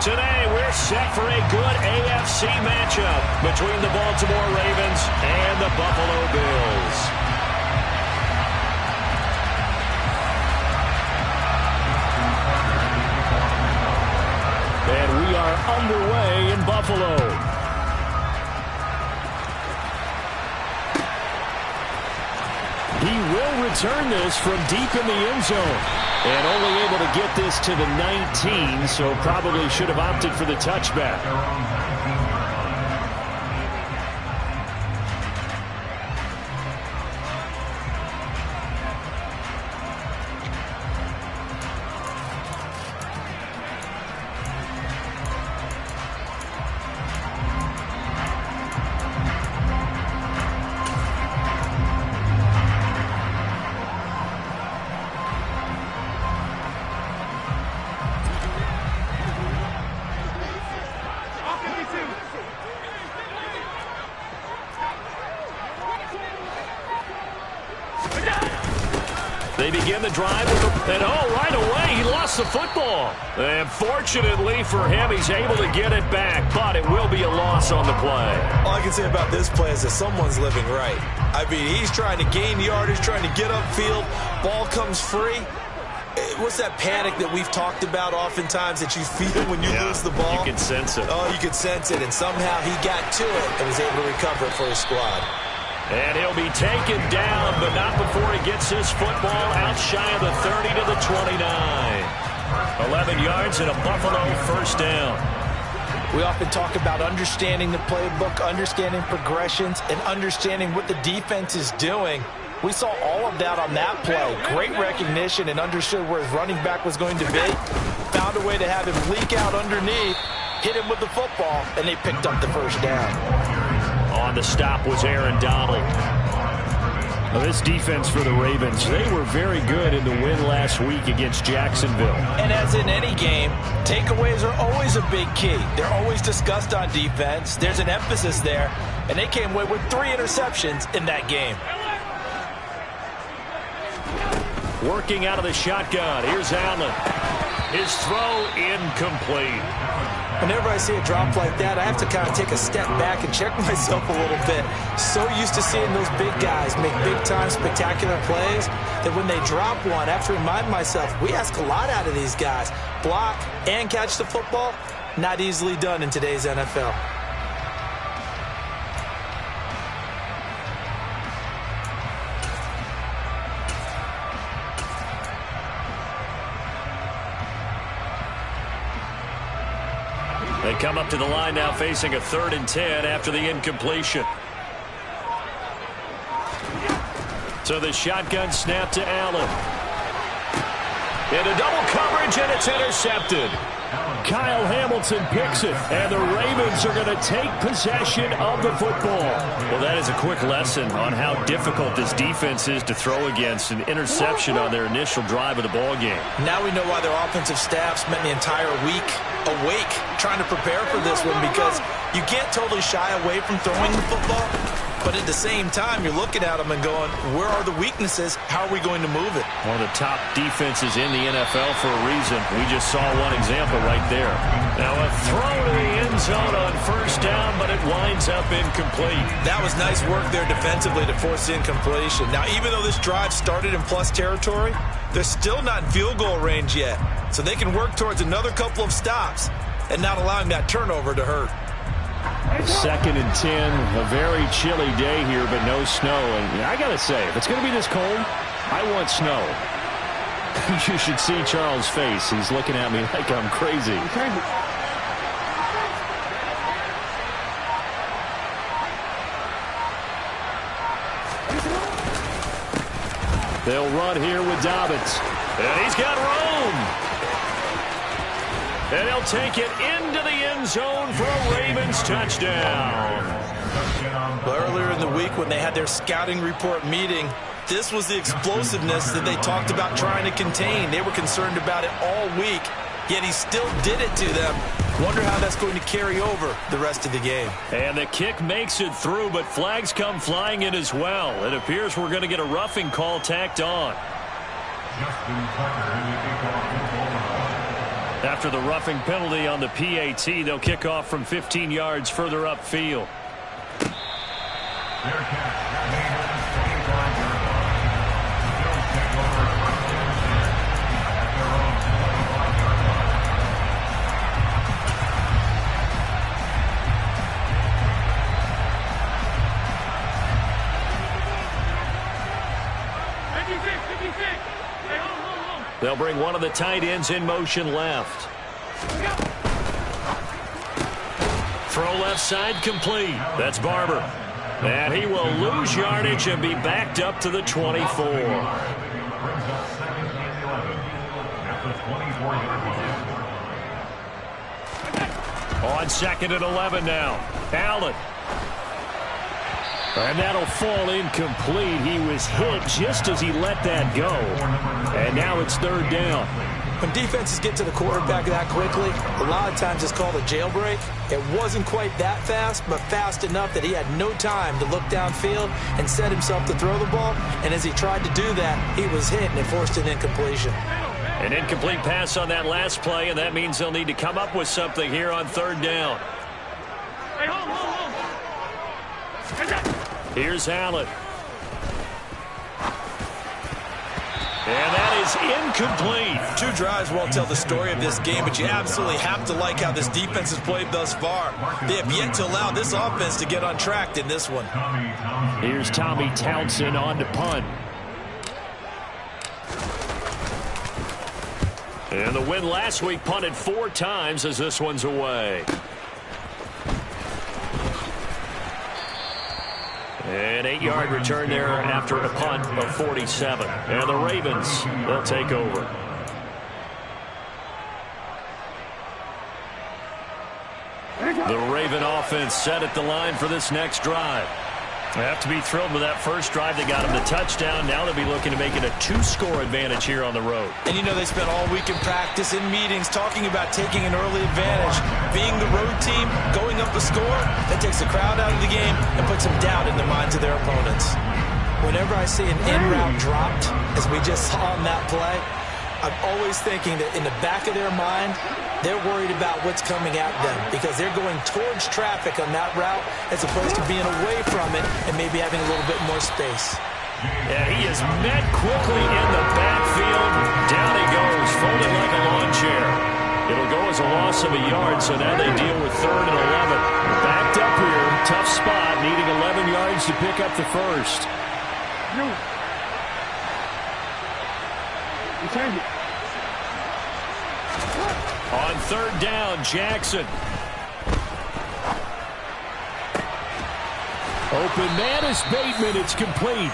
Today, we're set for a good AFC matchup between the Baltimore Ravens and the Buffalo Bills. And we are underway in Buffalo. He will return this from deep in the end zone. And only able to get this to the 19, so probably should have opted for the touchback. They begin the drive with and right away, he lost the football. And fortunately for him, he's able to get it back, but it will be a loss on the play. All I can say about this play is that someone's living right. I mean, he's trying to gain yardage, trying to get upfield. Ball comes free. What's that panic that we've talked about oftentimes that you feel when you lose the ball? You can sense it. Oh, you can sense it, and somehow he got to it and was able to recover it for his squad. And he'll be taken down, but not before he gets his football out shy of the 30 to the 29. 11 yards and a Buffalo first down. We often talk about understanding the playbook, understanding progressions, and understanding what the defense is doing. We saw all of that on that play. Great recognition and understood where his running back was going to be. Found a way to have him leak out underneath, hit him with the football, and they picked up the first down. On the stop was Aaron Donald. Now this defense for the Ravens, they were very good in the win last week against Jacksonville. And as in any game, takeaways are always a big key. They're always discussed on defense. There's an emphasis there, and they came away with 3 interceptions in that game. Working out of the shotgun. Here's Allen. His throw incomplete. Whenever I see a drop like that, I have to kind of take a step back and check myself a little bit. So used to seeing those big guys make big-time spectacular plays that when they drop one, I have to remind myself, we ask a lot out of these guys. Block and catch the football, not easily done in today's NFL. They come up to the line now facing a 3rd and 10 after the incompletion. So the shotgun snap to Allen. Into double coverage, and it's intercepted. Kyle Hamilton picks it, and the Ravens are going to take possession of the football. Well, that is a quick lesson on how difficult this defense is to throw against. An interception on their initial drive of the ball game. Now we know why their offensive staff spent the entire week awake trying to prepare for this one, because you can't totally shy away from throwing the football. But at the same time, you're looking at them and going, where are the weaknesses? How are we going to move it? One of the top defenses in the NFL for a reason. We just saw one example right there. Now a throw to the end zone on first down, but it winds up incomplete. That was nice work there defensively to force the incompletion. Now, even though this drive started in plus territory, they're still not in field goal range yet. So they can work towards another couple of stops and not allowing that turnover to hurt. 2nd and 10, a very chilly day here, but no snow. And I got to say, if it's going to be this cold, I want snow. You should see Charles' face. He's looking at me like I'm crazy. They'll run here with Dobbins. And he's got room. And he'll take it into the end zone for a Ravens touchdown. Well, earlier in the week when they had their scouting report meeting, this was the explosiveness that they talked about trying to contain. They were concerned about it all week, yet he still did it to them. Wonder how that's going to carry over the rest of the game. And the kick makes it through, but flags come flying in as well. It appears we're going to get a roughing call tacked on. After the roughing penalty on the PAT, they'll kick off from 15 yards further upfield. They'll bring one of the tight ends in motion left. Throw left side complete. That's Barber. And he will lose yardage and be backed up to the 24. On 2nd and 11 now. Allen. And that'll fall incomplete. He was hit just as he let that go. And now it's 3rd down. When defenses get to the quarterback that quickly, a lot of times it's called a jailbreak. It wasn't quite that fast, but fast enough that he had no time to look downfield and set himself to throw the ball. And as he tried to do that, he was hit and it forced an incompletion. An incomplete pass on that last play, and that means they'll need to come up with something here on 3rd down. Here's Allen. And that is incomplete. 2 drives won't tell the story of this game, but you absolutely have to like how this defense has played thus far. They have yet to allow this offense to get on track in this one. Here's Tommy Townsend on to punt. And the win last week punted 4 times as this one's away. An 8-yard return there after a punt of 47. And the Ravens, they'll take over. The Raven offense set at the line for this next drive. They have to be thrilled with that first drive. They got him the touchdown. Now they'll be looking to make it a 2-score advantage here on the road. And you know they spent all week in practice, in meetings, talking about taking an early advantage. Being the road team, going up a score, that takes the crowd out of the game and puts some doubt in the minds of their opponents. Whenever I see an in route dropped, as we just saw on that play, I'm always thinking that in the back of their mind, they're worried about what's coming at them because they're going towards traffic on that route as opposed to being away from it and maybe having a little bit more space. Yeah, he is met quickly in the backfield. Down he goes, folded like a lawn chair. It'll go as a loss of a yard, so now they deal with 3rd and 11. Backed up here, tough spot, needing 11 yards to pick up the first. On 3rd down, Jackson. Open man is Bateman. It's complete.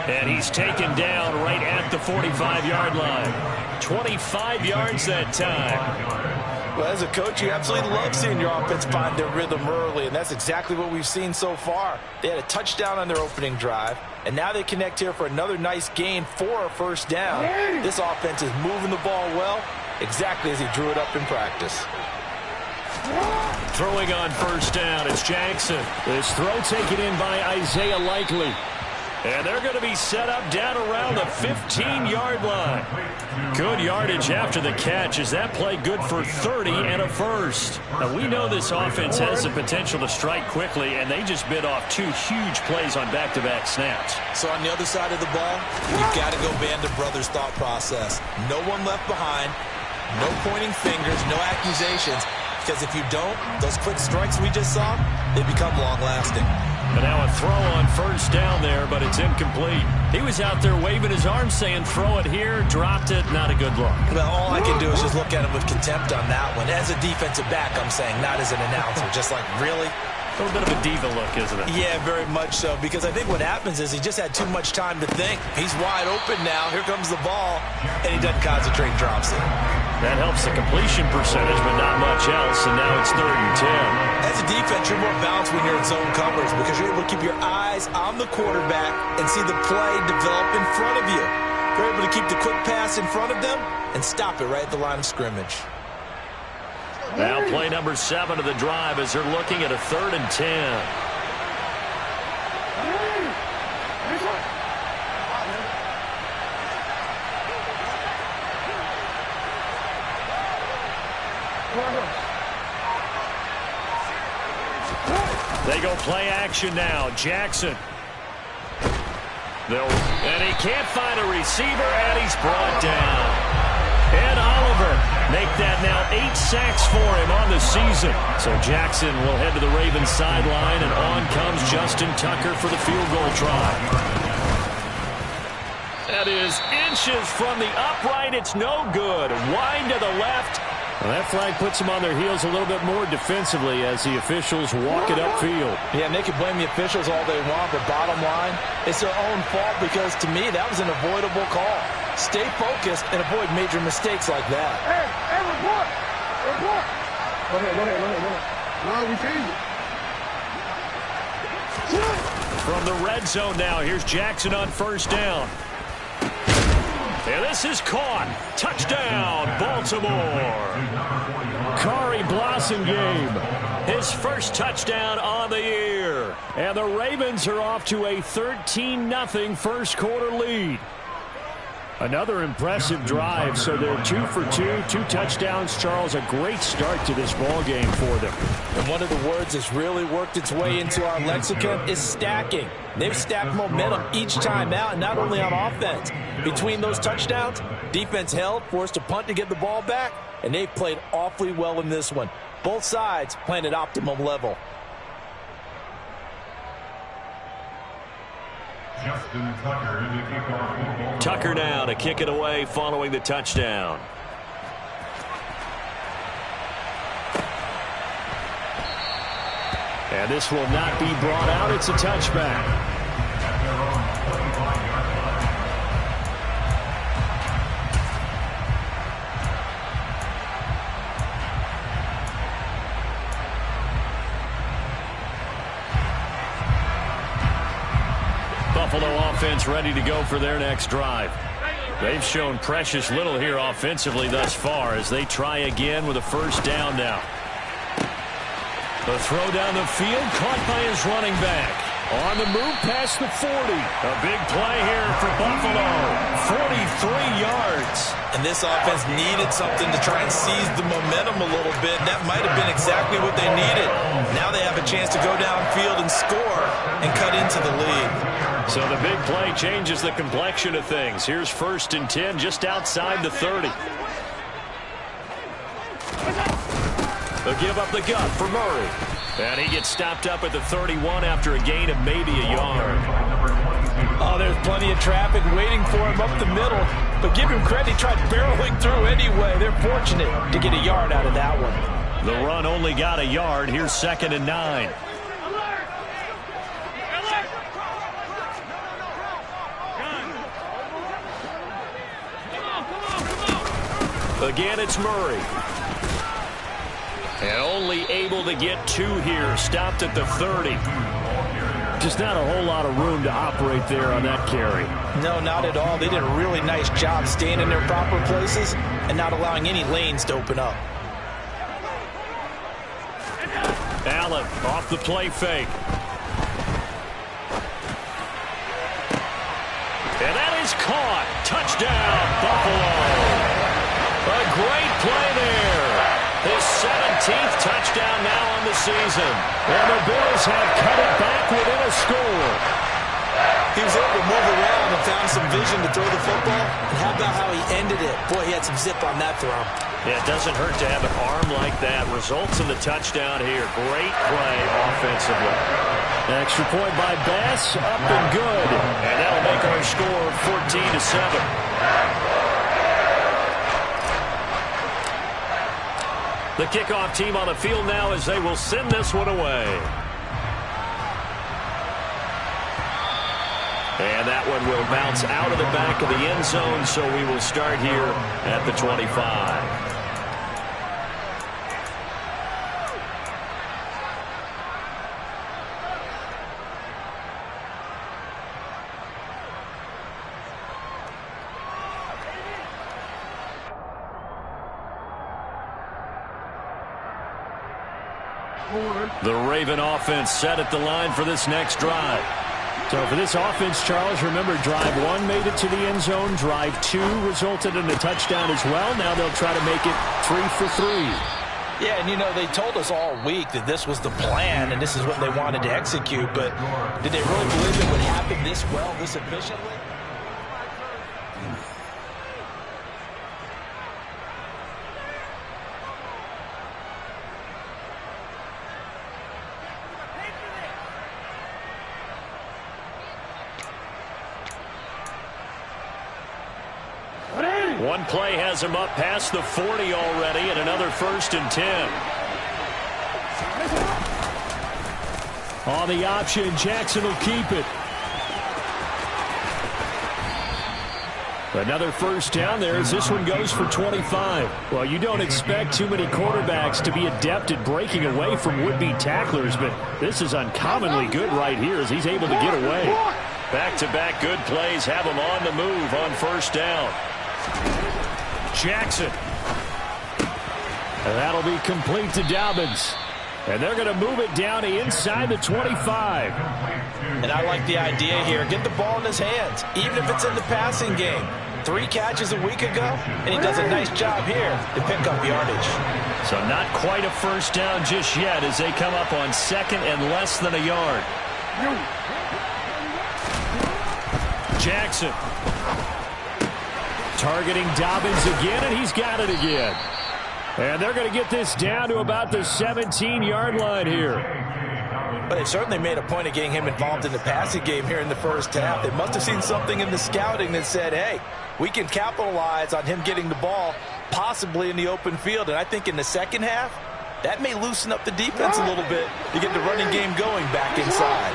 And he's taken down right at the 45-yard line. 25 yards that time. Well, as a coach, you absolutely love seeing your offense find their rhythm early, and that's exactly what we've seen so far. They had a touchdown on their opening drive, and now they connect here for another nice gain for a 1st down. This offense is moving the ball well, exactly as he drew it up in practice. Throwing on 1st down, it's Jackson. This throw taken in by Isaiah Likely. And they're going to be set up down around the 15-yard line. Good yardage after the catch. Is that play good for 30 and a first? Now, we know this offense has the potential to strike quickly, and they just bit off 2 huge plays on back-to-back snaps. So on the other side of the ball, you've got to go Band of Brothers thought process. No one left behind, no pointing fingers, no accusations. Because if you don't, those quick strikes we just saw, they become long-lasting. And now a throw on 1st down there, but it's incomplete. He was out there waving his arm saying, throw it here, dropped it, not a good look. Well, all I can do is just look at him with contempt on that one. As a defensive back, I'm saying, not as an announcer. Just like, really? A little bit of a diva look, isn't it? Yeah, very much so, because I think what happens is he just had too much time to think. He's wide open now. Here comes the ball, and he doesn't concentrate, drops it. That helps the completion percentage, but not much else, and now it's 3rd and 10. As a defense, you're more balanced when you're in zone coverage because you're able to keep your eyes on the quarterback and see the play develop in front of you. You're able to keep the quick pass in front of them and stop it right at the line of scrimmage. Now play number 7 of the drive as they're looking at a 3rd and 10. They go play action now. Jackson. And he can't find a receiver, and he's brought down. And Oliver make that now 8 sacks for him on the season. So Jackson will head to the Ravens sideline, and on comes Justin Tucker for the field goal try. That is inches from the upright. It's no good. Wide to the left. Well, that flag puts them on their heels a little bit more defensively as the officials walk it upfield. Yeah, and they can blame the officials all they want, but bottom line, it's their own fault because, to me, that was an avoidable call. Stay focused and avoid major mistakes like that. Hey, report! Report! Go ahead. No, we changed it. From the red zone now, here's Jackson on first down. And this is caught. Touchdown, Baltimore. Kari Blasingame, his first touchdown on the year. And the Ravens are off to a 13-0 first quarter lead. Another impressive drive, so they're 2 for 2, 2 touchdowns. Charles, a great start to this ball game for them. And one of the words that's really worked its way into our lexicon is stacking. They've stacked momentum each time out, and not only on offense. Between those touchdowns, defense held, forced a punt to get the ball back, and they've played awfully well in this one. Both sides playing at optimum level. Justin Tucker in the kickoff. Tucker now to kick it away following the touchdown. And this will not be brought out. It's a touchback. Buffalo offense ready to go for their next drive. They've shown precious little here offensively thus far as they try again with a first down now. The throw down the field caught by his running back. On the move past the 40. A big play here for Buffalo. 43 yards. And this offense needed something to try and seize the momentum a little bit. That might have been exactly what they needed. Now they have a chance to go downfield and score and cut into the lead. So the big play changes the complexion of things. Here's 1st and 10 just outside the 30. They'll give up the gut for Murray. And he gets stopped up at the 31 after a gain of maybe a yard. Oh, there's plenty of traffic waiting for him up the middle. But give him credit, he tried barreling through anyway. They're fortunate to get a yard out of that one. The run only got a yard. Here's 2nd and 9. Again, it's Murray. And only able to get 2 here. Stopped at the 30. Just not a whole lot of room to operate there on that carry. No, not at all. They did a really nice job staying in their proper places and not allowing any lanes to open up. Allen off the play fake. And that is caught. Touchdown, Buffalo. A great play there. His 17th touchdown now on the season. And the Bills have cut it back within a score. He was able to move around and found some vision to throw the football. And how about how he ended it? Boy, he had some zip on that throw. Yeah, it doesn't hurt to have an arm like that. Results in the touchdown here. Great play offensively. Extra point by Bass, up and good. And that'll make our score 14-7. The kickoff team on the field now as they will send this one away. And that one will bounce out of the back of the end zone, so we will start here at the 25. The Raven offense set at the line for this next drive. So for this offense, Charles, remember drive 1 made it to the end zone. Drive 2 resulted in a touchdown as well. Now they'll try to make it 3 for 3. Yeah, and you know, they told us all week that this was the plan and this is what they wanted to execute, but did they really believe it would happen this well, this efficiently? One play has him up past the 40 already, and another 1st and 10. On the option, Jackson will keep it. Another 1st down there as this one goes for 25. Well, you don't expect too many quarterbacks to be adept at breaking away from would-be tacklers, but this is uncommonly good right here as he's able to get away. Back-to-back good plays have him on the move on 1st down. Jackson. And that'll be complete to Dobbins. And they're going to move it down to inside the 25. And I like the idea here. Get the ball in his hands, even if it's in the passing game. 3 catches a week ago, and he does a nice job here to pick up yardage. So not quite a 1st down just yet as they come up on 2nd and less than a yard. Jackson. Targeting Dobbins again, and he's got it again. And they're going to get this down to about the 17-yard line here. But they certainly made a point of getting him involved in the passing game here in the 1st half. They must have seen something in the scouting that said, hey, we can capitalize on him getting the ball possibly in the open field. And I think in the 2nd half, that may loosen up the defense a little bit to get the running game going back inside.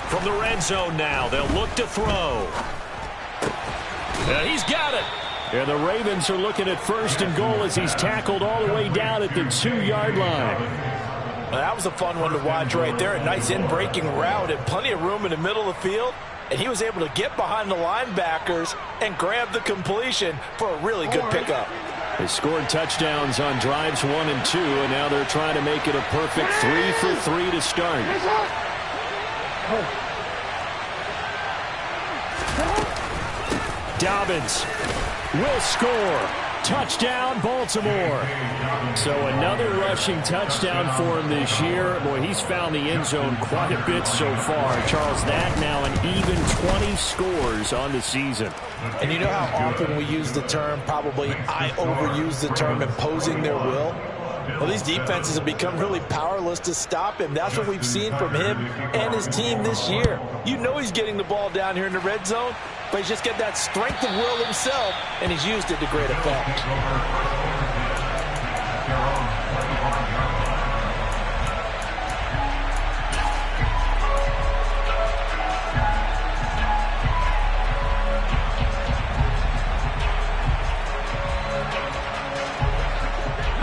From the red zone now, they'll look to throw. He's got it. And the Ravens are looking at 1st and goal as he's tackled all the way down at the 2-yard line. Well, that was a fun one to watch right there. A nice in-breaking route and plenty of room in the middle of the field. And he was able to get behind the linebackers and grab the completion for a really good pickup. They scored touchdowns on drives 1 and 2, and now they're trying to make it a perfect 3 for 3 to start. Dobbins will score. Touchdown, Baltimore. So another rushing touchdown for him this year. Boy, he's found the end zone quite a bit so far. Charles, that now an even 20 scores on the season. And you know how often we use the term, probably I overuse the term, imposing their will? Well, these defenses have become really powerless to stop him. That's what we've seen from him and his team this year. You know he's getting the ball down here in the red zone, but he's just got that strength of will himself, and he's used it to great effect.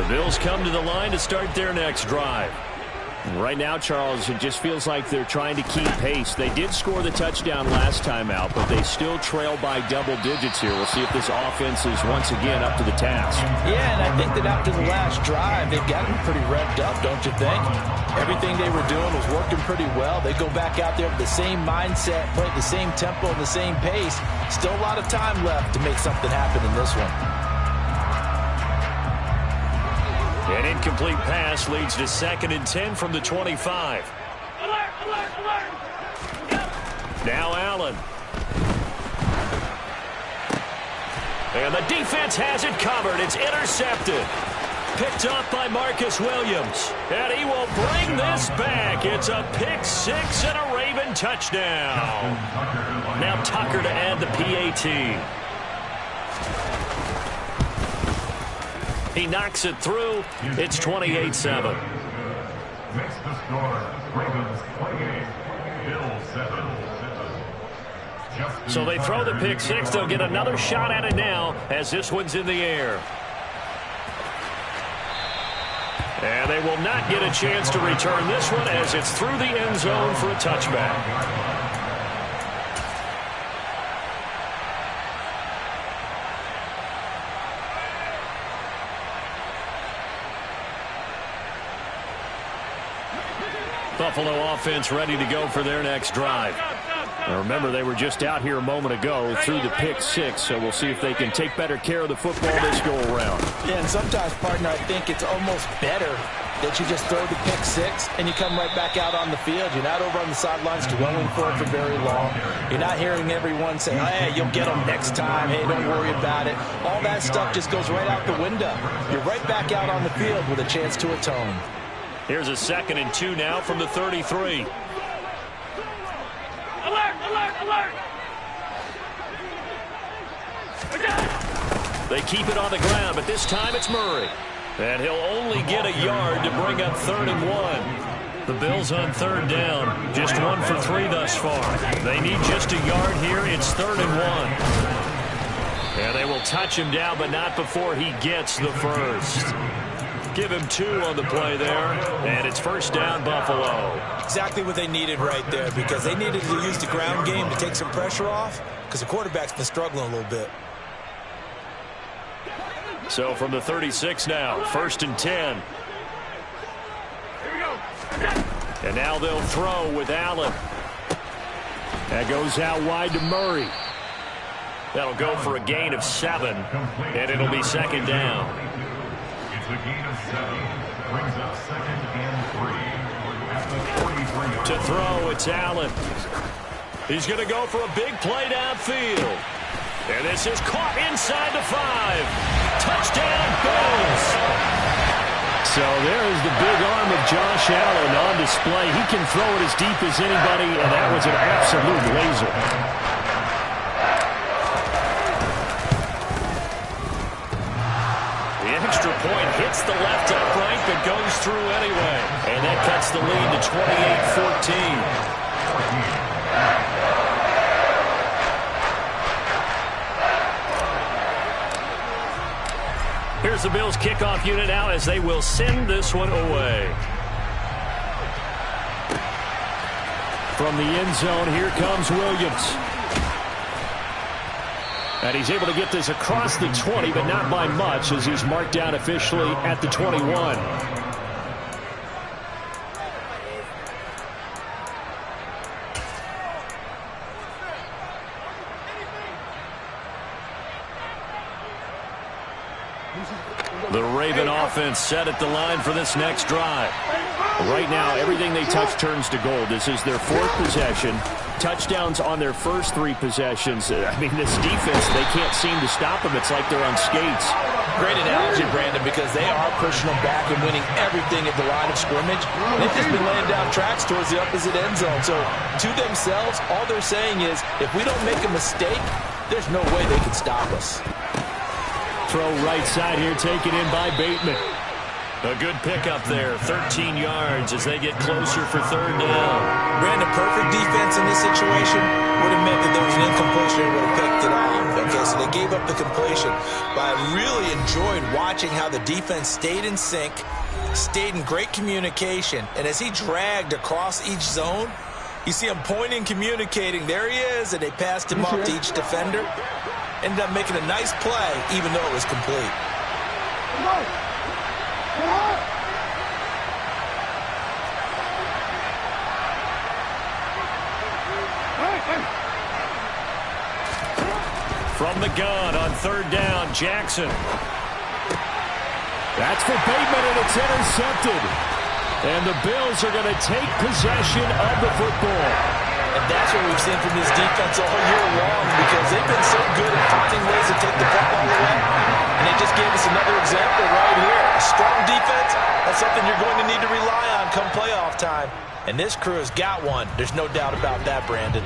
Bills come to the line to start their next drive. Right now, Charles, it just feels like they're trying to keep pace. They did score the touchdown last time out, but they still trail by double digits here. We'll see if this offense is once again up to the task. Yeah, and I think that after the last drive, they've gotten pretty revved up, don't you think? Everything they were doing was working pretty well. They go back out there with the same mindset, play at the same tempo and the same pace. Still a lot of time left to make something happen in this one. An incomplete pass leads to 2nd and 10 from the 25. Now Allen. And the defense has it covered. It's intercepted. Picked up by Marcus Williams. And he will bring this back. It's a pick 6 and a Raven touchdown. Now Tucker to add the PAT. He knocks it through. It's 28-7. Makes the score. Ravens 28, Bills 7. So they throw the pick 6. They'll get another shot at it now as this one's in the air. And they will not get a chance to return this one as it's through the end zone for a touchback. Buffalo offense ready to go for their next drive. Now remember, they were just out here a moment ago through the pick six, so we'll see if they can take better care of the football this go around. Yeah, and sometimes, partner, I think it's almost better that you just throw the pick six and you come right back out on the field. You're not over on the sidelines dwelling for it for very long. You're not hearing everyone say, hey, you'll get them next time. Hey, don't worry about it. All that stuff just goes right out the window. You're right back out on the field with a chance to atone. Here's a 2nd and 2 now from the 33. Alert, alert, alert! They keep it on the ground, but this time it's Murray. And he'll only get a yard to bring up 3rd and 1. The Bills on 3rd down. Just 1 for 3 thus far. They need just a yard here. It's 3rd and 1. And they will touch him down, but not before he gets the first. Give him 2 on the play there, and it's 1st down, Buffalo. Exactly what they needed right there, because they needed to use the ground game to take some pressure off, because the quarterback's been struggling a little bit. So from the 36 now, 1st and 10. Here we go. And now they'll throw with Allen. That goes out wide to Murray. That'll go for a gain of 7, and it'll be 2nd down. It's a gain of 7. Brings up 2nd and 3 at the 43. To throw, it's Allen. He's going to go for a big play downfield. And this is caught inside the 5. Touchdown, Bills. So there is the big arm of Josh Allen on display. He can throw it as deep as anybody, and that was an absolute laser. The extra point hits the left upright, but goes through anyway. And that cuts the lead to 28-14. Here's the Bills kickoff unit now as they will send this one away. From the end zone, here comes Williams. And he's able to get this across the 20, but not by much, as he's marked down officially at the 21. The Raven offense set at the line for this next drive. Right now, everything they touch turns to gold. This is their 4th possession. Touchdowns on their first 3 possessions. I mean, this defense, they can't seem to stop them. It's like they're on skates. Great analogy, Brandon, because they are pushing them back and winning everything at the line of scrimmage. They've just been laying down tracks towards the opposite end zone. So, to themselves, all they're saying is, if we don't make a mistake, there's no way they can stop us. Throw right side here, taken in by Bateman. A good pickup there, 13 yards as they get closer for 3rd down. Brandon, perfect defense in this situation would have meant that there was an incompletion and would have picked it off. Okay, so they gave up the completion. But I really enjoyed watching how the defense stayed in sync, stayed in great communication, and as he dragged across each zone, you see him pointing, communicating. There he is, and they passed him off to each defender. Ended up making a nice play, even though it was complete. From the gun on 3rd down, Jackson. That's for Bateman, and it's intercepted. And the Bills are going to take possession of the football. And that's what we've seen from this defense all year long, because they've been so good at finding ways to take the football away. And they just gave us another example right here. A strong defense, that's something you're going to need to rely on come playoff time. And this crew has got one. There's no doubt about that, Brandon.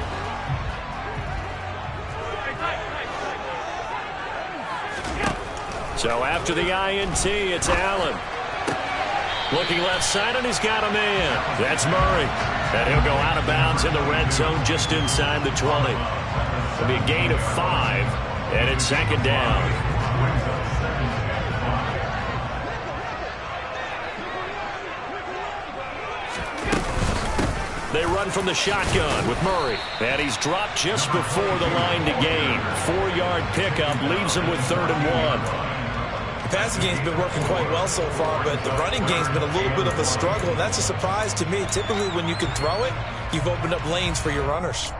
So after the INT, it's Allen. Looking left side, and he's got a man. That's Murray. And he'll go out of bounds in the red zone just inside the 20. It'll be a gain of 5, and it's 2nd down. They run from the shotgun with Murray. And he's dropped just before the line to gain. 4-yard pickup leaves him with 3rd and 1. passing game's been working quite well so far, but the running game's been a little bit of a struggle, and that's a surprise to me. Typically, when you can throw it, you've opened up lanes for your runners.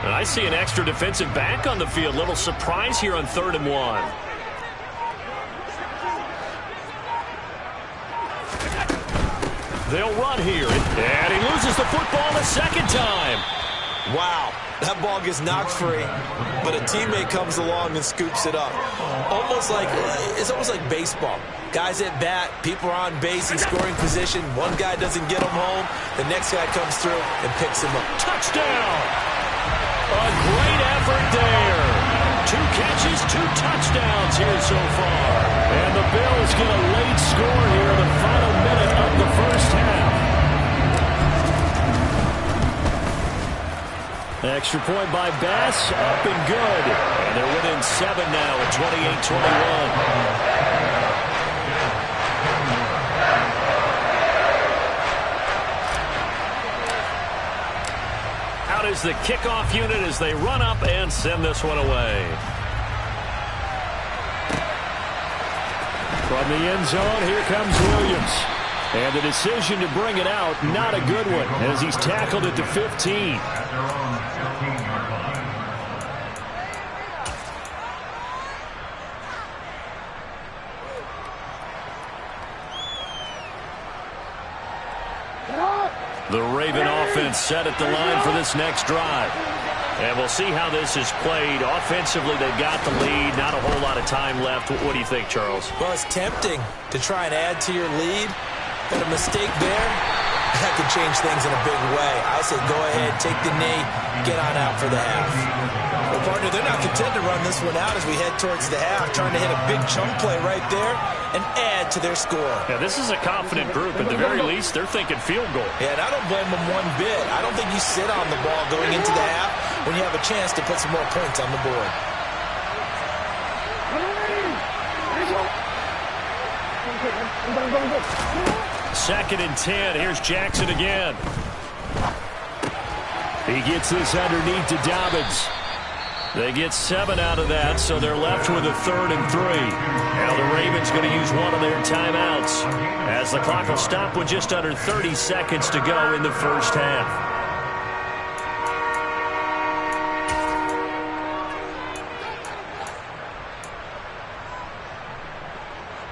And I see an extra defensive back on the field. Little surprise here on 3rd and 1. They'll run here. And he loses the football the second time. Wow, that ball gets knocked free, but a teammate comes along and scoops it up. It's almost like baseball. Guys at bat, people are on base in scoring position. One guy doesn't get him home. The next guy comes through and picks him up. Touchdown! A great effort there. 2 catches, 2 touchdowns here so far. And the Bills get a late score here in the final minute of the first half. Extra point by Bass, up and good. And they're within 7 now at 28-21. Is the kickoff unit as they run up and send this one away. From the end zone, here comes Williams. And the decision to bring it out, not a good one, as he's tackled at the 15. The Raven offense set at the line for this next drive. And we'll see how this is played. Offensively, they've got the lead. Not a whole lot of time left. What do you think, Charles? Well, it's tempting to try and add to your lead, but a mistake there, that could change things in a big way. I say go ahead, take the knee, get on out for the half. Well, partner, they're not content to run this one out as we head towards the half, trying to hit a big chunk play right there and add to their score. Yeah, this is a confident group. At the very least, they're thinking field goal. Yeah, and I don't blame them one bit. I don't think you sit on the ball going into the half when you have a chance to put some more points on the board. Second and 10. Here's Jackson again. He gets this underneath to Dobbins. They get 7 out of that, so they're left with a 3rd and 3. Now the Ravens going to use one of their timeouts as the clock will stop with just under 30 seconds to go in the first half.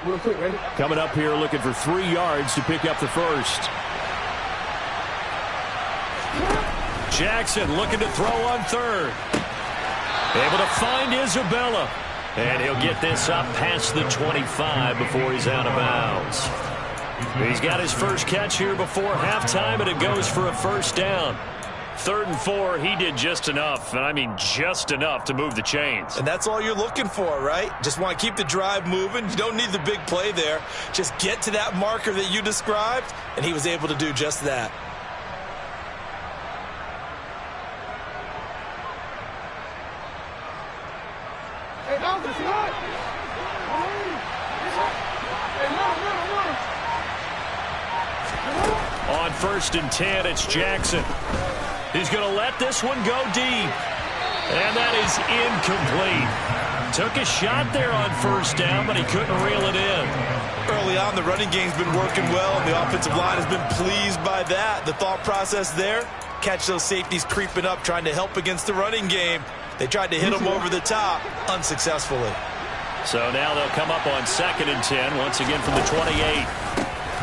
Real quick, ready? Coming up here looking for 3 yards to pick up the first. Jackson looking to throw on 3rd. Able to find Isabella. And he'll get this up past the 25 before he's out of bounds. He's got his first catch here before halftime, and it goes for a first down. 3rd and 4, he did just enough, and I mean just enough to move the chains. And that's all you're looking for, right? Just want to keep the drive moving. You don't need the big play there. Just get to that marker that you described, and he was able to do just that. On 1st and 10, it's Jackson. He's going to let this one go deep. And that is incomplete. Took a shot there on 1st down, but he couldn't reel it in. Early on, the running game's been working well, and the offensive line has been pleased by that. The thought process there, catch those safeties creeping up, trying to help against the running game. They tried to hit them over the top, unsuccessfully. So now they'll come up on 2nd and 10, once again from the 28.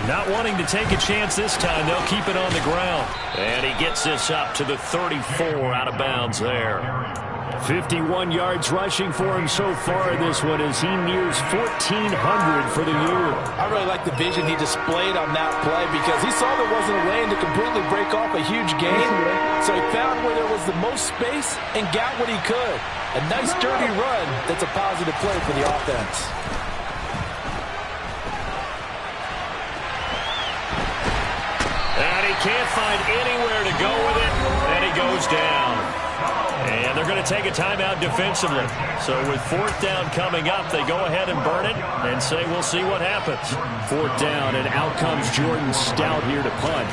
Not wanting to take a chance this time, they'll keep it on the ground. And he gets this up to the 34, out of bounds there. 51 yards rushing for him so far in this one as he nears 1,400 for the year. I really like the vision he displayed on that play because he saw there wasn't a lane to completely break off a huge gain. So he found where there was the most space and got what he could. A nice dirty run that's a positive play for the offense. And he can't find anywhere to go with it, and he goes down. And And they're going to take a timeout defensively. So with 4th down coming up, they go ahead and burn it and say we'll see what happens. 4th down, and out comes Jordan Stout here to punt.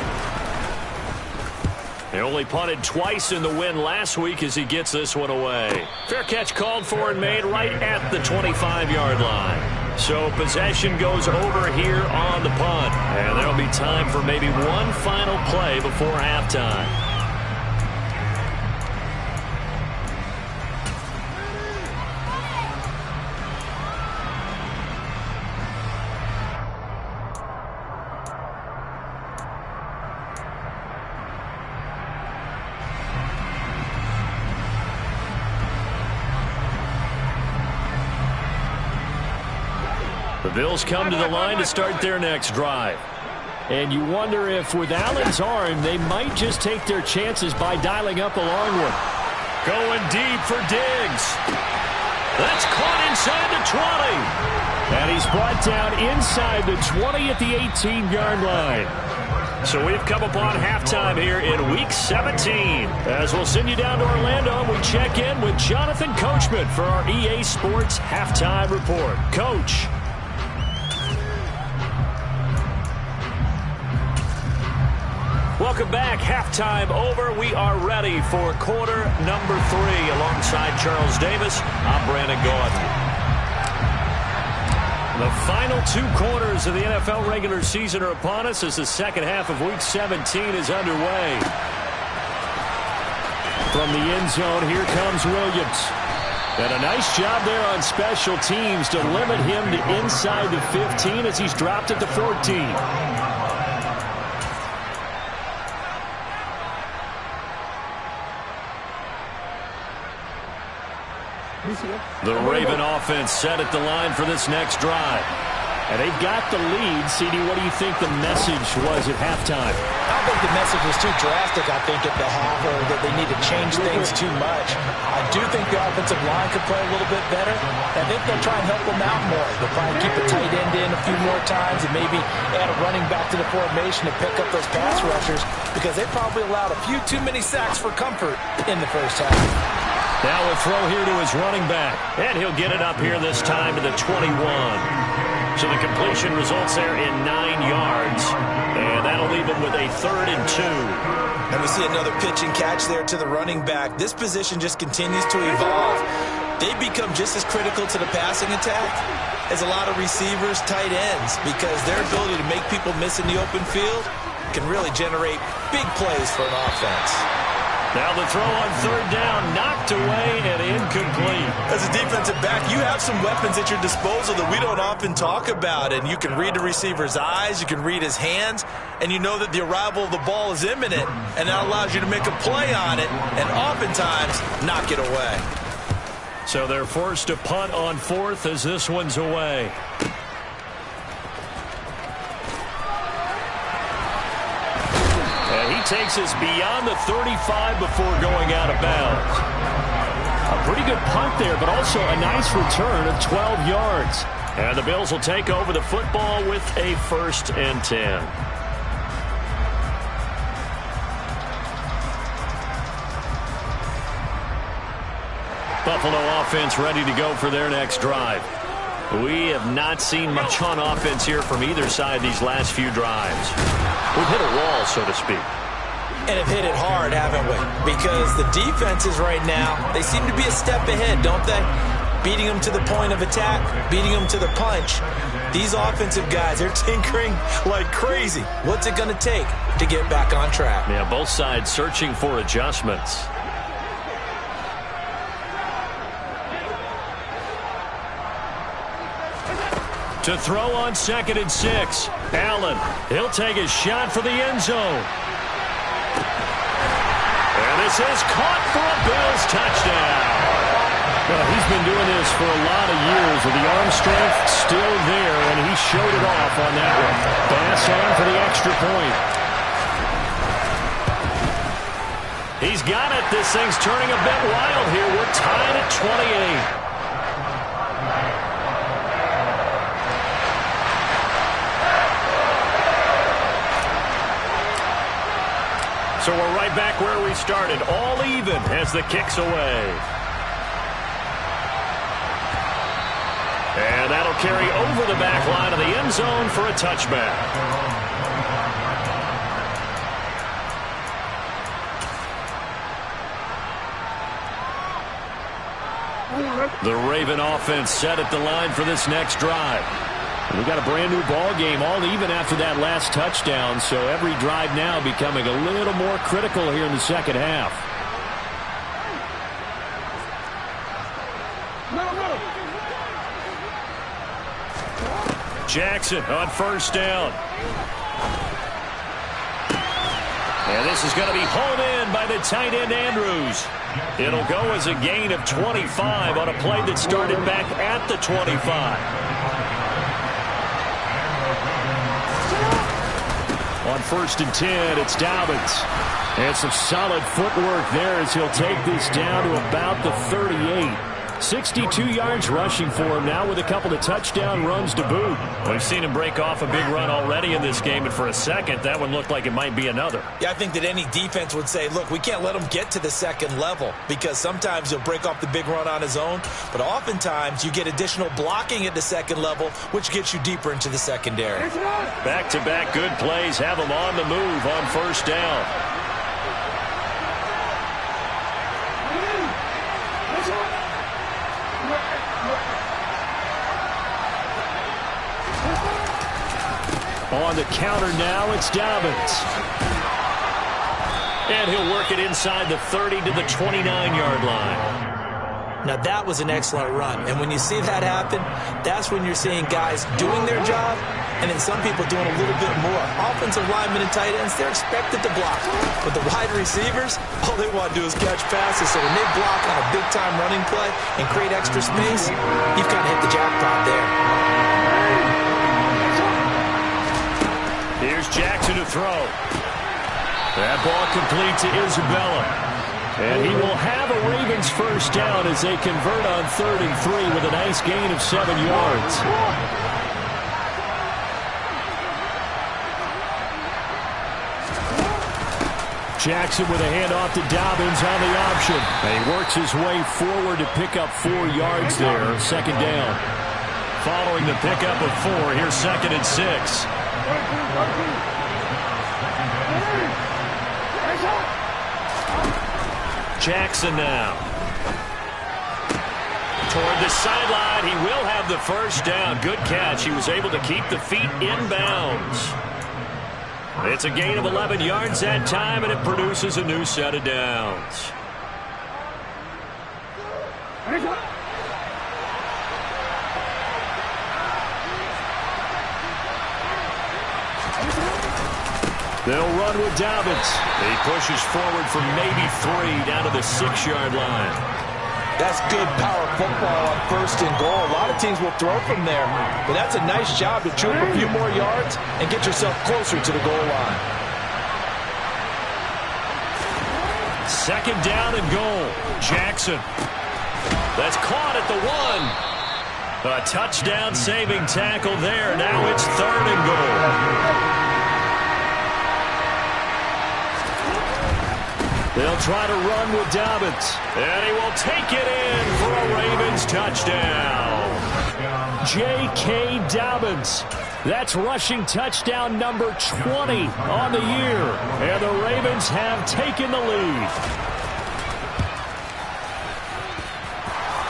They only punted twice in the win last week as he gets this one away. Fair catch called for and made right at the 25-yard line. So possession goes over here on the punt. And there'll be time for maybe one final play before halftime. The Bills come to the line to start their next drive. And you wonder if with Allen's arm, they might just take their chances by dialing up a long one. Going deep for Diggs. That's caught inside the 20. And he's brought down inside the 20 at the 18-yard line. So we've come upon halftime here in Week 17. As we'll send you down to Orlando, we check in with Jonathan Coachman for our EA Sports Halftime Report. Coach. Welcome back. Halftime over. We are ready for quarter number 3. Alongside Charles Davis, I'm Brandon Gaudin. The final 2 quarters of the NFL regular season are upon us as the second half of Week 17 is underway. From the end zone, here comes Williams. And a nice job there on special teams to limit him to inside the 15 as he's dropped at the 14. The Raven offense set at the line for this next drive. And they've got the lead. CD, what do you think the message was at halftime? I don't think the message was too drastic, I think, at the half, or that they need to change things too much. I do think the offensive line could play a little bit better. I think they'll try and help them out more. They'll probably keep a tight end in a few more times and maybe add a running back to the formation to pick up those pass rushers because they probably allowed a few too many sacks for comfort in the first half. Now a throw here to his running back. And he'll get it up here this time to the 21. So the completion results there in 9 yards. And that'll leave him with a 3rd and 2. And we see another pitch and catch there to the running back. This position just continues to evolve. They become just as critical to the passing attack as a lot of receivers, tight ends, because their ability to make people miss in the open field can really generate big plays for an offense. Now the throw on 3rd down, knocked away and incomplete. As a defensive back, you have some weapons at your disposal that we don't often talk about, and you can read the receiver's eyes, you can read his hands, and you know that the arrival of the ball is imminent, and that allows you to make a play on it, and oftentimes knock it away. So they're forced to punt on 4th as this one's away. Takes us beyond the 35 before going out of bounds. A pretty good punt there, but also a nice return of 12 yards. And the Bills will take over the football with a 1st and 10. Buffalo offense ready to go for their next drive. We have not seen much on offense here from either side these last few drives. We've hit a wall, so to speak. And have hit it hard, haven't we? Because the defenses right now, they seem to be a step ahead, don't they? Beating them to the point of attack, beating them to the punch. These offensive guys, they're tinkering like crazy. What's it going to take to get back on track? Yeah, both sides searching for adjustments. To throw on 2nd and 6. Allen, he'll take a shot for the end zone. This is caught for a Bills touchdown. Well, he's been doing this for a lot of years with the arm strength still there, and he showed it off on that one. Pass on for the extra point. He's got it. This thing's turning a bit wild here. We're tied at 28. So we're right back where we started, all even as the kick's away. And that'll carry over the back line of the end zone for a touchback. The Raven offense set at the line for this next drive. We got a brand new ball game, all even after that last touchdown, so every drive now becoming a little more critical here in the second half. Jackson on first down. And this is going to be hauled in by the tight end Andrews. It'll go as a gain of 25 on a play that started back at the 25. On 1st and 10, it's Dobbins. And some solid footwork there as he'll take this down to about the 38. 62 yards rushing for him now with a couple of touchdown runs to boot. We've seen him break off a big run already in this game, and for a second, that one looked like it might be another. Yeah, I think that any defense would say, look, we can't let him get to the second level because sometimes he'll break off the big run on his own, but oftentimes you get additional blocking at the second level, which gets you deeper into the secondary. Back-to-back good plays have him on the move on first down. On the counter now, it's Dobbins. And he'll work it inside the 30 to the 29-yard line. Now, that was an excellent run. And when you see that happen, that's when you're seeing guys doing their job and then some people doing a little bit more. Offensive linemen and tight ends, they're expected to block. But the wide receivers, all they want to do is catch passes. So when they block on a big-time running play and create extra space, you've kind of hit the jackpot there. Here's Jackson to throw. That ball complete to Isabella. And he will have a Ravens first down as they convert on 3rd and 3 with a nice gain of 7 yards. Jackson with a handoff to Dobbins on the option. And he works his way forward to pick up 4 yards there. Second down. Following the pickup of 4, here's 2nd and 6. Jackson now. Toward the sideline, he will have the first down. Good catch. He was able to keep the feet in bounds. It's a gain of 11 yards that time, and it produces a new set of downs. They'll run with Dobbins. He pushes forward for maybe 3 down to the 6-yard line. That's good power football on 1st and goal. A lot of teams will throw from there, but that's a nice job to troop a few more yards and get yourself closer to the goal line. 2nd down and goal. Jackson. That's caught at the 1. A touchdown saving tackle there. Now it's 3rd and goal. They'll try to run with Dobbins. And he will take it in for a Ravens touchdown. J.K. Dobbins. That's rushing touchdown number 20 on the year. And the Ravens have taken the lead.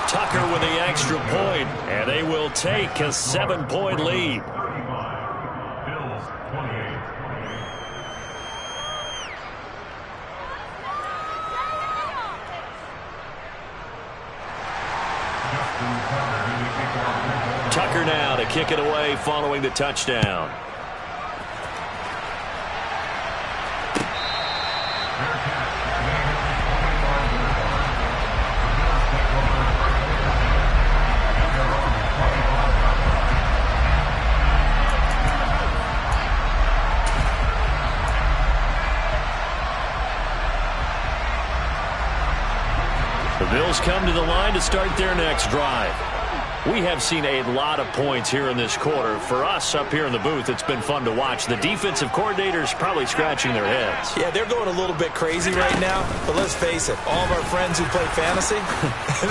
Tucker with the extra point. And they will take a 7-point lead. Tucker now to kick it away following the touchdown. The Bills come to the line to start their next drive. We have seen a lot of points here in this quarter. For us up here in the booth, it's been fun to watch. The defensive coordinators probably scratching their heads. Yeah, they're going a little bit crazy right now. But let's face it, all of our friends who play fantasy,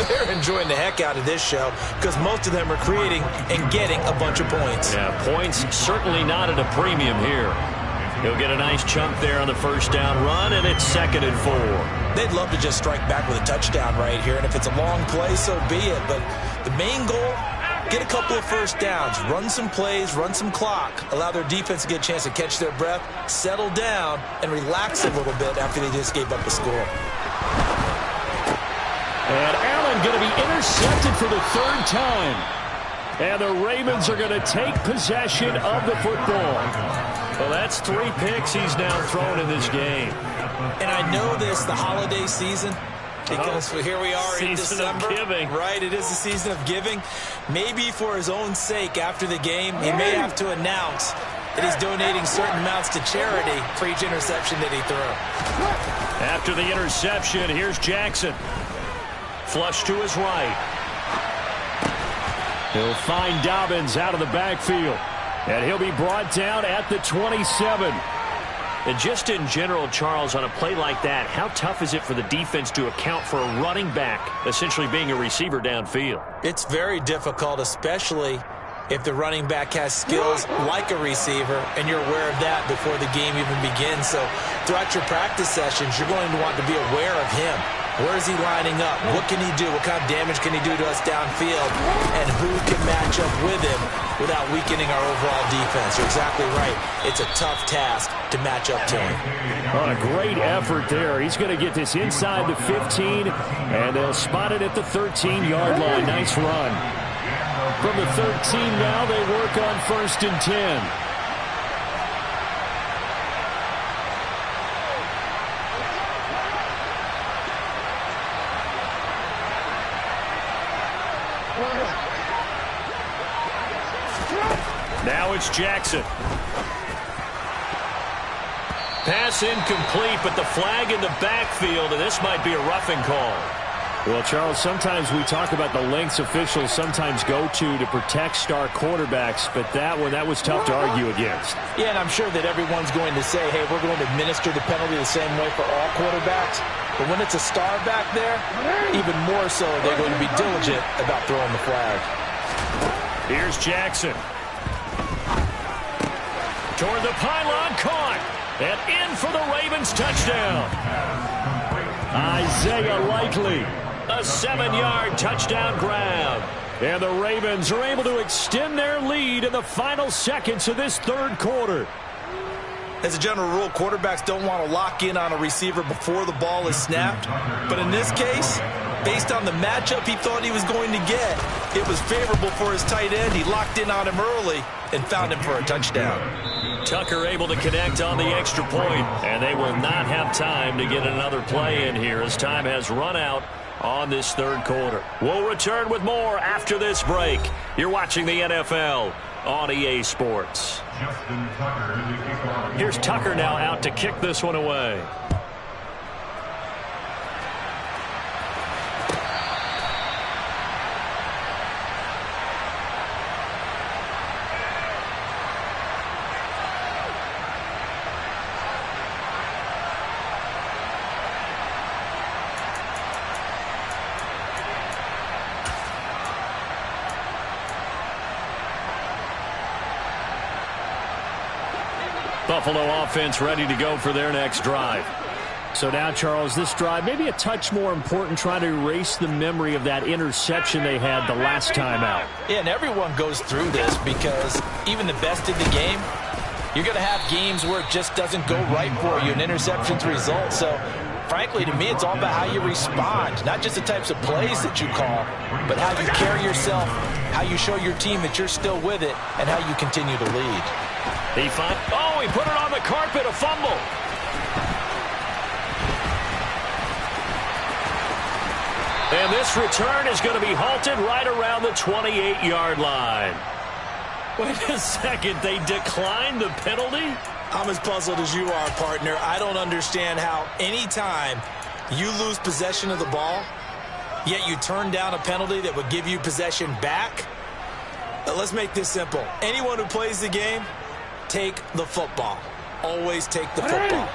they're enjoying the heck out of this show because most of them are creating and getting a bunch of points. Yeah, points certainly not at a premium here. He'll get a nice chunk there on the first down run, and it's 2nd and 4. They'd love to just strike back with a touchdown right here, and if it's a long play, so be it. But the main goal, get a couple of first downs, run some plays, run some clock, allow their defense to get a chance to catch their breath, settle down, and relax a little bit after they just gave up a score. And Allen going to be intercepted for the 3rd time. And the Ravens are going to take possession of the football. Well, that's 3 picks he's now thrown in this game. And I know this, the holiday season, because here we are in December. Season of giving. Right, it is the season of giving. Maybe for his own sake after the game, he may have to announce that he's donating certain amounts to charity for each interception that he threw. After the interception, here's Jackson. Flush to his right. He'll find Dobbins out of the backfield. And he'll be brought down at the 27. And just in general, Charles, on a play like that, how tough is it for the defense to account for a running back essentially being a receiver downfield? It's very difficult, especially if the running back has skills like a receiver, and you're aware of that before the game even begins. So throughout your practice sessions, you're going to want to be aware of him. Where is he lining up? What can he do? What kind of damage can he do to us downfield? And who can match up with him without weakening our overall defense? You're exactly right. It's a tough task to match up to him. On a great effort there. He's going to get this inside the 15, and they'll spot it at the 13-yard line. Nice run. From the 13 now, they work on 1st and 10. Now it's Jackson. Pass incomplete, but the flag in the backfield, and this might be a roughing call. Well, Charles, sometimes we talk about the lengths officials sometimes go to protect star quarterbacks, but that was tough to argue against. Yeah, and I'm sure that everyone's going to say, hey, we're going to administer the penalty the same way for all quarterbacks. But when it's a star back there, even more so, they're going to be diligent about throwing the flag. Here's Jackson. Toward the pylon, caught. And in for the Ravens touchdown. Isaiah Likely. A 7-yard touchdown grab. And the Ravens are able to extend their lead in the final seconds of this 3rd quarter. As a general rule, quarterbacks don't want to lock in on a receiver before the ball is snapped. But in this case, based on the matchup he thought he was going to get, it was favorable for his tight end. He locked in on him early and found him for a touchdown. Tucker able to connect on the extra point, and they will not have time to get another play in here as time has run out on this 3rd quarter. We'll return with more after this break. You're watching the NFL on EA Sports. Here's Tucker now out to kick this one away. Buffalo offense ready to go for their next drive. So now, Charles, this drive maybe a touch more important, trying to erase the memory of that interception they had the last time out. Yeah, and everyone goes through this because even the best in the game, you're going to have games where it just doesn't go right for you, and interceptions result. So, frankly, to me, it's all about how you respond, not just the types of plays that you call, but how you carry yourself, how you show your team that you're still with it, and how you continue to lead. He put it on the carpet, a fumble. And this return is going to be halted right around the 28-yard line. Wait a second, they declined the penalty? I'm as puzzled as you are, partner. I don't understand how any time you lose possession of the ball, yet you turn down a penalty that would give you possession back? Let's make this simple. Anyone who plays the game, take the football. Always take the football.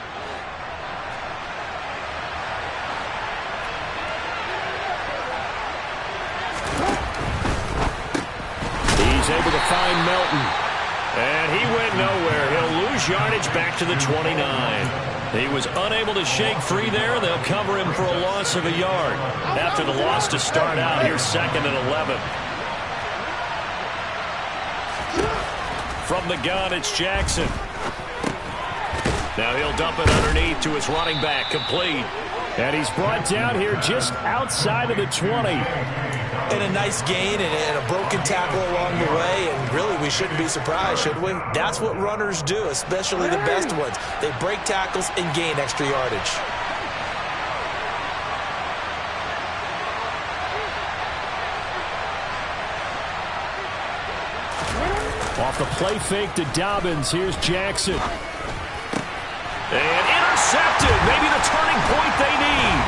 He's able to find Melton. And he went nowhere. He'll lose yardage back to the 29. He was unable to shake free there. They'll cover him for a loss of a yard. After the loss to start out, here's 2nd and 11. From the gun, it's Jackson. Now he'll dump it underneath to his running back, complete. And he's brought down here just outside of the 20. And a nice gain and a broken tackle along the way. And really, we shouldn't be surprised, should we? That's what runners do, especially the best ones. They break tackles and gain extra yardage. Off the play fake to Dobbins. Here's Jackson. And intercepted. Maybe the turning point they need.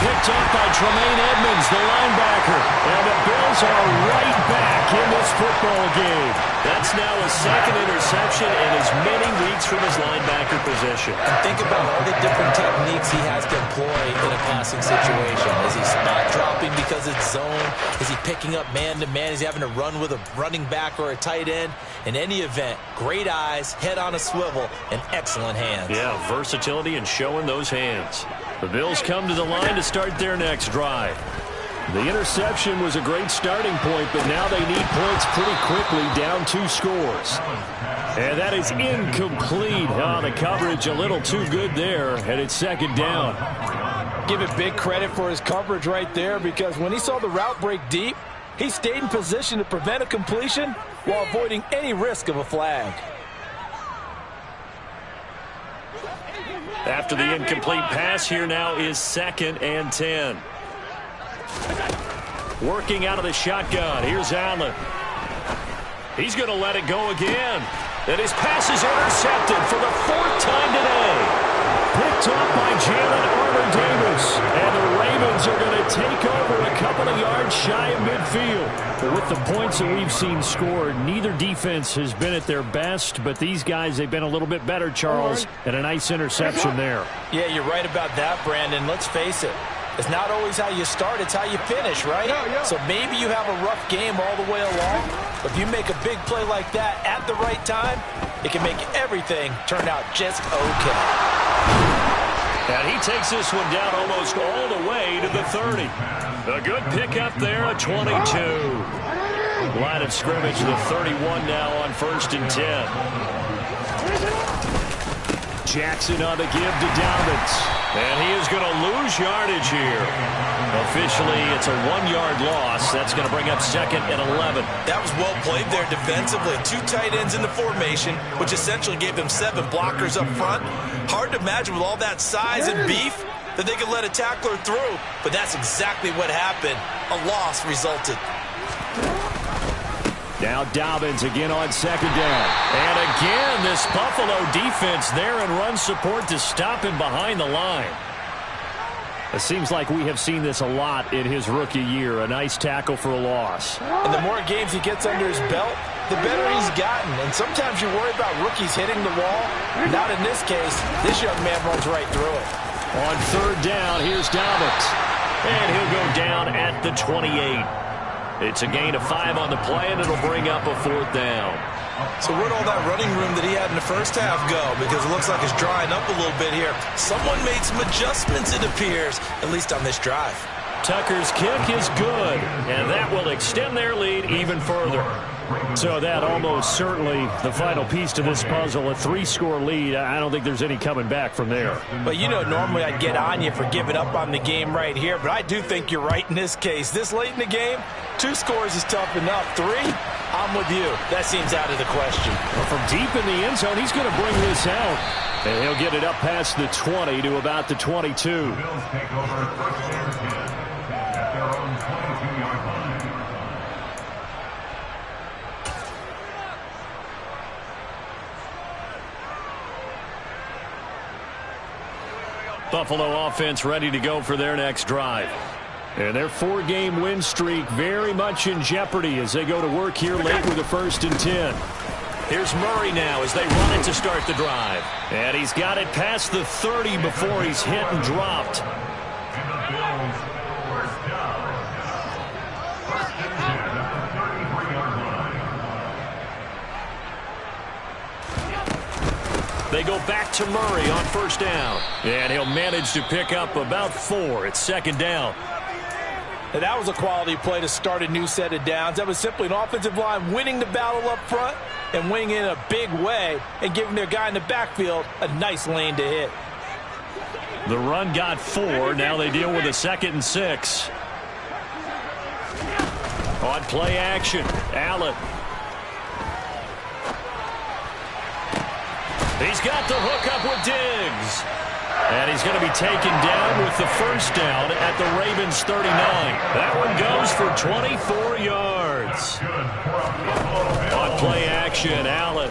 Picked up by Tremaine Edmonds, the linebacker. And the Bills are right back in this football game. That's now a 2nd interception in as many weeks from his linebacker position. And think about all the different techniques he has to employ in a passing situation. Is he spot dropping because it's zone? Is he picking up man-to-man? Is he having to run with a running back or a tight end? In any event, great eyes, head on a swivel, and excellent hands. Yeah, versatility and showing those hands. The Bills come to the line to start their next drive. The interception was a great starting point, but now they need points pretty quickly, down 2 scores. And that is incomplete. Oh, the coverage a little too good there, and it's 2nd down. Give it big credit for his coverage right there, because when he saw the route break deep, he stayed in position to prevent a completion while avoiding any risk of a flag. After the incomplete pass, here now is 2nd and 10. Working out of the shotgun. Here's Allen. He's going to let it go again. And his pass is intercepted for the 4th time today. Picked up by Jalen Armour-Davis. And the Ravens are going to take over a couple of yards shy of midfield. But with the points that we've seen scored, neither defense has been at their best. But these guys, they've been a little bit better, Charles. And a nice interception there. Yeah, you're right about that, Brandon. Let's face it. It's not always how you start, it's how you finish, right? So maybe you have a rough game all the way along, but if you make a big play like that at the right time, it can make everything turn out just okay. And he takes this one down almost all the way to the 30. A good pickup there, a 22. Line of scrimmage, the 31 now on 1st and 10. Jackson on the give to Dobbins. And he is going to lose yardage here. Officially, it's a 1-yard loss. That's going to bring up 2nd and 11. That was well played there defensively. 2 tight ends in the formation, which essentially gave them 7 blockers up front. Hard to imagine with all that size and beef that they could let a tackler through. But that's exactly what happened. A loss resulted. Now Dobbins again on 2nd down. And again, this Buffalo defense there in run support to stop him behind the line. It seems like we have seen this a lot in his rookie year. A nice tackle for a loss. And the more games he gets under his belt, the better he's gotten. And sometimes you worry about rookies hitting the wall. Not in this case. This young man runs right through it. On 3rd down, here's Dobbins. And he'll go down at the 28. It's a gain of 5 on the play, and it'll bring up a 4th down. So where'd all that running room that he had in the first half go? Because it looks like it's drying up a little bit here. Someone made some adjustments, it appears, at least on this drive. Tucker's kick is good, and that will extend their lead even further. So that almost certainly the final piece to this puzzle, a 3-score lead. I don't think there's any coming back from there. But you know, normally I'd get on you for giving up on the game right here, but I do think you're right in this case. This late in the game, 2 scores is tough enough. 3, I'm with you. That seems out of the question. Well, from deep in the end zone, he's going to bring this out. And he'll get it up past the 20 to about the 22. The Bills take over 1st and 10 at their own 22-yard line. Buffalo offense ready to go for their next drive. And their 4-game win streak very much in jeopardy as they go to work here late with a 1st and 10. Here's Murray now as they run it to start the drive. And he's got it past the 30 before he's hit and dropped. And the Bills first down. First and 10 at the 33-yard line. They go back to Murray on 1st down. And he'll manage to pick up about 4. It's 2nd down. And that was a quality play to start a new set of downs. That was simply an offensive line winning the battle up front and winning in a big way and giving their guy in the backfield a nice lane to hit. The run got 4. Now they deal with a 2nd and 6. On play action, Allen. He's got the hook up with Diggs. And he's going to be taken down with the 1st down at the Ravens 39. That one goes for 24 yards. On play action, Allen.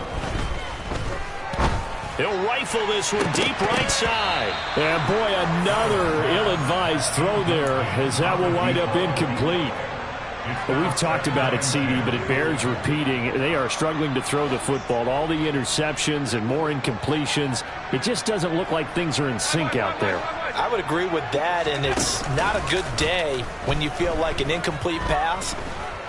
He'll rifle this one deep right side. And boy, another ill-advised throw there as that will wind up incomplete. Well, we've talked about it, CD, but it bears repeating. They are struggling to throw the football. All the interceptions and more incompletions. It just doesn't look like things are in sync out there. I would agree with that, and it's not a good day when you feel like an incomplete pass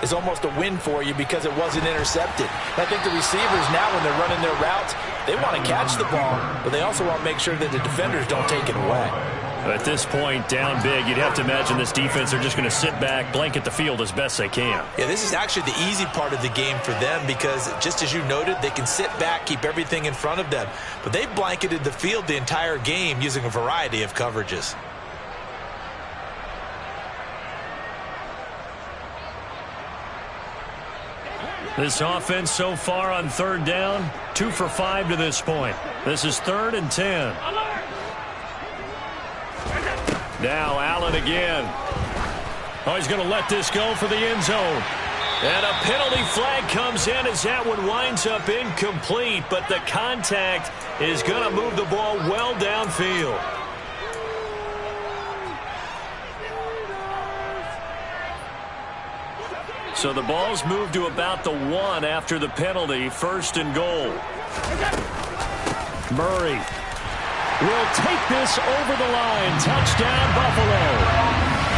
is almost a win for you because it wasn't intercepted. I think the receivers now, when they're running their routes, they want to catch the ball, but they also want to make sure that the defenders don't take it away. At this point, down big, you'd have to imagine this defense are just going to sit back, blanket the field as best they can. Yeah, this is actually the easy part of the game for them because, just as you noted, they can sit back, keep everything in front of them. But they blanketed the field the entire game using a variety of coverages. This offense so far on 3rd down, 2 for 5 to this point. This is 3rd and 10. Now Allen again. Oh, he's going to let this go for the end zone. And a penalty flag comes in as that one winds up incomplete, but the contact is going to move the ball well downfield. So the ball's moved to about the 1 after the penalty. 1st and goal. Murray will take this over the line. Touchdown, Buffalo.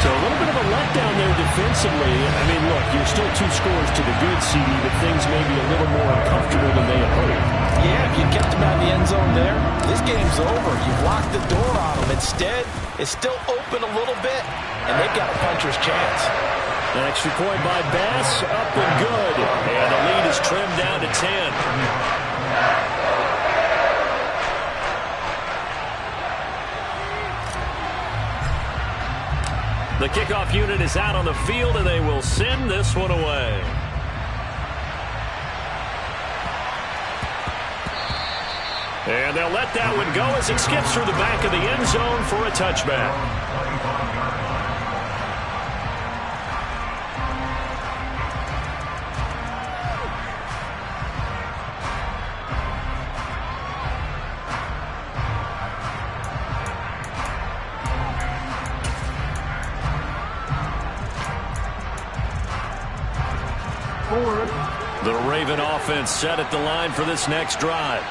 So a little bit of a letdown there defensively. I mean, look, you're still 2 scores to the good, CD, but things may be a little more uncomfortable than they had hoped. Yeah, if you kept them out of the end zone there, this game's over. You've locked the door on them. Instead, it's still open a little bit, and they've got a puncher's chance. An extra point by Bass, up and good. And the lead is trimmed down to 10. The kickoff unit is out on the field, and they will send this one away. And they'll let that one go as it skips through the back of the end zone for a touchback. The Raven offense set at the line for this next drive.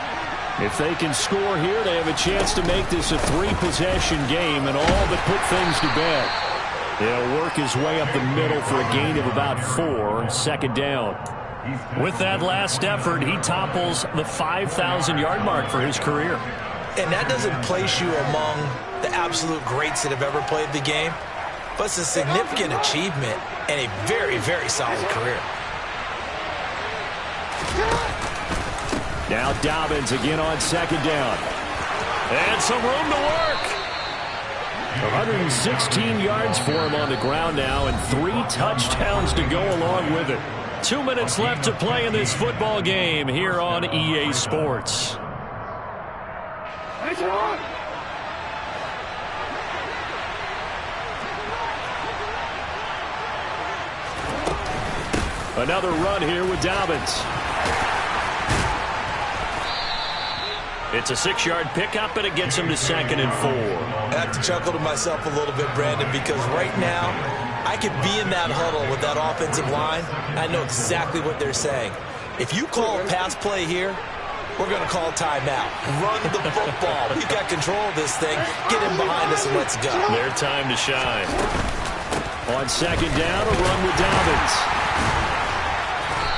If they can score here, they have a chance to make this a 3-possession game and all but put things to bed. He'll work his way up the middle for a gain of about 4, 2nd down. With that last effort, he topples the 5,000-yard mark for his career. And that doesn't place you among the absolute greats that have ever played the game, but it's a significant achievement and a very, very solid career. Now Dobbins again on 2nd down. And some room to work. 116 yards for him on the ground now and 3 touchdowns to go along with it. 2 minutes left to play in this football game here on EA Sports. Another run here with Dobbins. It's a 6-yard pickup, and it gets him to 2nd and 4. I have to chuckle to myself a little bit, Brandon, because right now I could be in that huddle with that offensive line. I know exactly what they're saying. If you call a pass play here, we're going to call a timeout. Run the football. We've got control of this thing. Get him behind us and let's go. Their time to shine. On 2nd down, a run with Dobbins.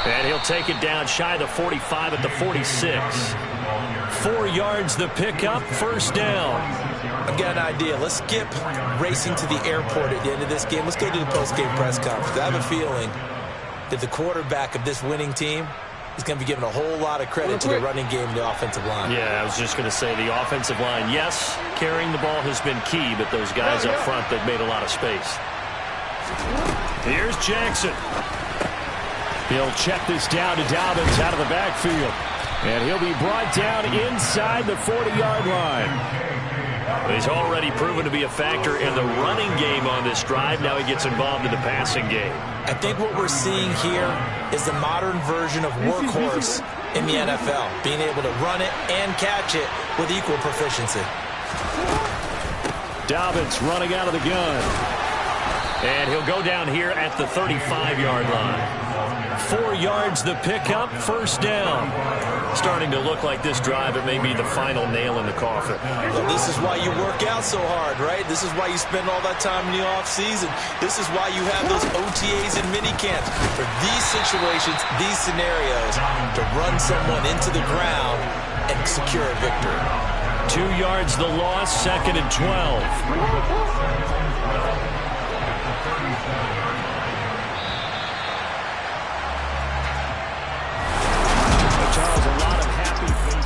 And he'll take it down shy of the 45 at the 46. 4 yards the pickup, 1st down. I've got an idea. Let's skip racing to the airport at the end of this game. Let's go to the post-game press conference. I have a feeling that the quarterback of this winning team is going to be given a whole lot of credit to the running game and the offensive line. Yeah, I was just going to say the offensive line, yes, carrying the ball has been key, but those guys up front, they've made a lot of space. Here's Jackson. He'll check this down to Dobbins out of the backfield. And he'll be brought down inside the 40-yard line. He's already proven to be a factor in the running game on this drive. Now he gets involved in the passing game. I think what we're seeing here is the modern version of workhorse in the NFL, being able to run it and catch it with equal proficiency. Dobbins running out of the gun. And he'll go down here at the 35-yard line. 4 yards the pickup, 1st down. Starting to look like this drive, it may be the final nail in the coffin. Well, this is why you work out so hard, right? This is why you spend all that time in the offseason. This is why you have those OTAs and minicamps. For these situations, these scenarios, to run someone into the ground and secure a victory. 2 yards the loss, 2nd and 12. Charles, a lot of happy faces.